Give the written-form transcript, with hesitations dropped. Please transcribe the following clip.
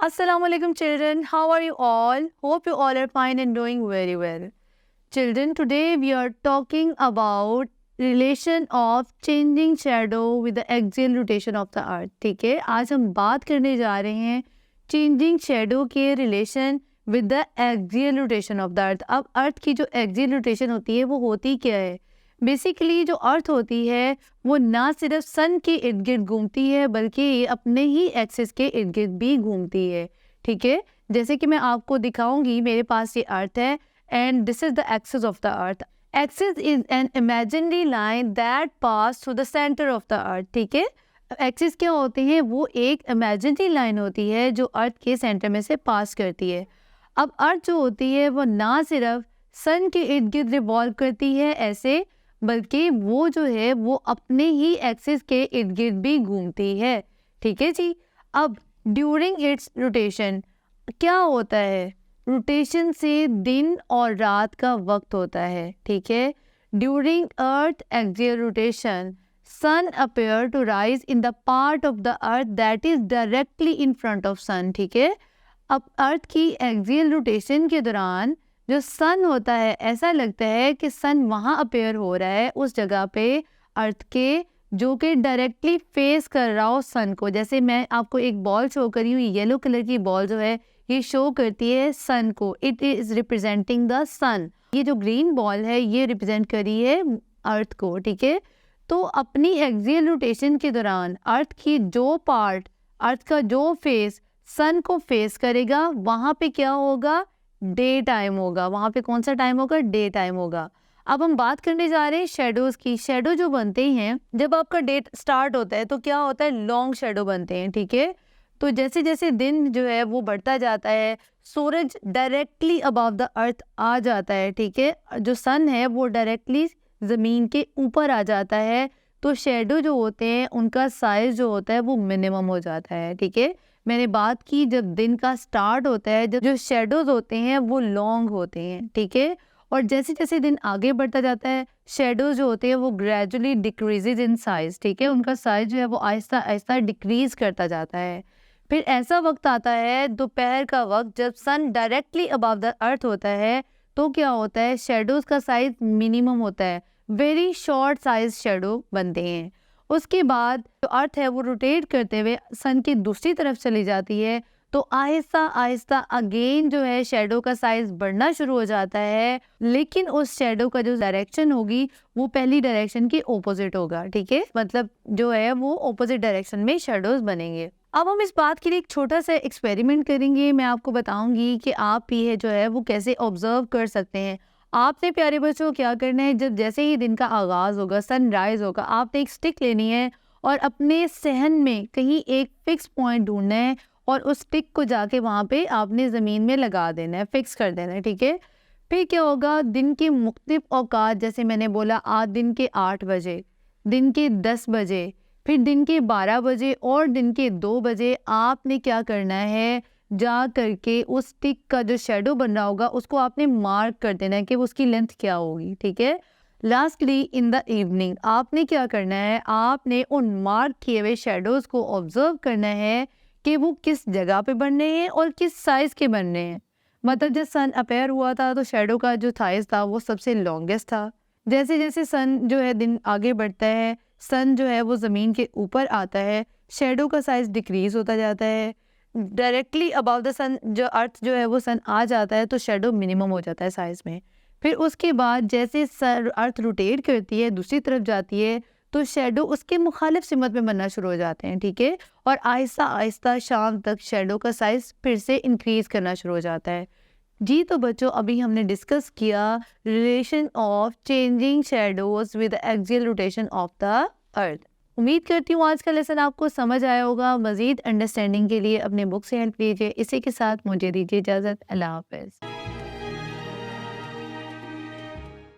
Assalamualaikum children, how are you all? Hope you all are fine and doing very well. Children, today we are talking about relation of changing shadow with the axial rotation of the earth. ठीक है, आज हम बात करने जा रहे हैं changing shadow के relation with the axial rotation of the earth. अब अर्थ की जो axial rotation होती है वो होती क्या है? बेसिकली जो अर्थ होती है वो ना सिर्फ सन के इर्द गिर्द घूमती है बल्कि ये अपने ही एक्सिस के इर्द गिर्द भी घूमती है। ठीक है, जैसे कि मैं आपको दिखाऊंगी, मेरे पास ये अर्थ है and this is the axis of the earth. Axis is an imaginary line that pass through the centre of the अर्थ। ठीक है, एक्सिस क्या होते हैं? वो एक इमेजिनरी लाइन होती है जो अर्थ के सेंटर में से पास करती है। अब अर्थ जो होती है वो ना सिर्फ सन के इर्द गिर्द रिवॉल्व करती है ऐसे, बल्कि वो जो है वो अपने ही एक्सिस के इर्द गिर्द भी घूमती है। ठीक है जी। अब ड्यूरिंग इट्स रोटेशन क्या होता है? रोटेशन से दिन और रात का वक्त होता है। ठीक है, during earth axial rotation sun appear to rise in the part of the earth that is directly in front of sun. ठीक है, अब अर्थ की एक्सियल रोटेशन के दौरान जो सन होता है, ऐसा लगता है कि सन वहाँ अपेयर हो रहा है उस जगह पे अर्थ के जो कि डायरेक्टली फेस कर रहा हो सन को। जैसे मैं आपको एक बॉल शो करी हूँ, येलो कलर की बॉल जो है ये शो करती है सन को, इट इज रिप्रेजेंटिंग द सन। ये जो ग्रीन बॉल है ये रिप्रेजेंट करी है अर्थ को। ठीक है, तो अपनी एक्सियल रोटेशन के दौरान अर्थ की जो पार्ट, अर्थ का जो फेस सन को फेस करेगा वहाँ पे क्या होगा? डे टाइम होगा। वहाँ पे कौन सा टाइम होगा? डे टाइम होगा। अब हम बात करने जा रहे हैं शेडोज की। शेडो जो बनते हैं जब आपका डे स्टार्ट होता है तो क्या होता है? लॉन्ग शेडो बनते हैं। ठीक है, तो जैसे जैसे दिन जो है वो बढ़ता जाता है, सूरज डायरेक्टली अबव द अर्थ आ जाता है। ठीक है, जो सन है वो डायरेक्टली ज़मीन के ऊपर आ जाता है, तो शेडो जो होते हैं उनका साइज जो होता है वो मिनिमम हो जाता है। ठीक है, मैंने बात की जब दिन का स्टार्ट होता है, जब जो शेडोज होते हैं वो लॉन्ग होते हैं। ठीक है, और जैसे जैसे दिन आगे बढ़ता जाता है शेडोज जो होते हैं वो ग्रेजुअली डिक्रीजेज इन साइज। ठीक है, उनका साइज जो है वो आहिस्ता आहिस्ता डिक्रीज करता जाता है। फिर ऐसा वक्त आता है दोपहर का वक्त, जब सन डायरेक्टली अबव द अर्थ होता है, तो क्या होता है? शेडोज का साइज मिनिमम होता है, वेरी शॉर्ट साइज शेडो बनते हैं। उसके बाद जो अर्थ है वो रोटेट करते हुए सन की दूसरी तरफ चली जाती है, तो आहिस्ता आहिस्ता अगेन जो है शेडो का साइज बढ़ना शुरू हो जाता है, लेकिन उस शेडो का जो डायरेक्शन होगी वो पहली डायरेक्शन की ऑपोजिट होगा। ठीक है, मतलब जो है वो ऑपोजिट डायरेक्शन में शेडोज बनेंगे। अब हम इस बात के लिए एक छोटा सा एक्सपेरिमेंट करेंगे। मैं आपको बताऊंगी कि आप भी है जो है वो कैसे ऑब्जर्व कर सकते हैं। आपने प्यारे बच्चों क्या करना है, जब जैसे ही दिन का आगाज़ होगा, सनराइज होगा, आपने एक स्टिक लेनी है और अपने सहन में कहीं एक फिक्स पॉइंट ढूंढना है और उस स्टिक को जाके वहाँ पे आपने ज़मीन में लगा देना है, फिक्स कर देना है। ठीक है, फिर क्या होगा? दिन के मुख्तलिफ औकात, जैसे मैंने बोला आज दिन के 8 बजे, दिन के 10 बजे, फिर दिन के 12 बजे और दिन के 2 बजे आपने क्या करना है? जा करके उस स्टिक का जो शेडो बन रहा होगा उसको आपने मार्क कर देना है कि उसकी लेंथ क्या होगी। ठीक है, लास्टली इन द इवनिंग आपने क्या करना है? आपने उन मार्क किए हुए शेडोज को ऑब्जर्व करना है कि वो किस जगह पे बन रहे हैं और किस साइज के बन रहे हैं। मतलब जब सन अपेयर हुआ था तो शेडो का जो साइज था वो सबसे लॉन्गेस्ट था। जैसे जैसे सन जो है दिन आगे बढ़ता है, सन जो है वो ज़मीन के ऊपर आता है, शेडो का साइज डिक्रीज होता जाता है। डायरेक्टली अबव द सन जो अर्थ जो है वो सन आ जाता है तो शेडो मिनिमम हो जाता है साइज में। फिर उसके बाद जैसे अर्थ रोटेट करती है, दूसरी तरफ जाती है, तो शेडो उसके मुखालिफ सिमत में बनना शुरू हो जाते हैं। ठीक है, और आहिस्ता आहिस्ता शाम तक शेडो का साइज फिर से इंक्रीज करना शुरू हो जाता है। जी, तो बच्चों अभी हमने डिस्कस किया relation of changing shadows with axial rotation of the अर्थ। उम्मीद करती हूँ आज का लेसन आपको समझ आया होगा। मज़ीद अंडरस्टैंडिंग के लिए अपने बुक से हेल्प लीजिए। इसी के साथ मुझे दीजिए इजाज़त। अल्लाह हाफ़िज़।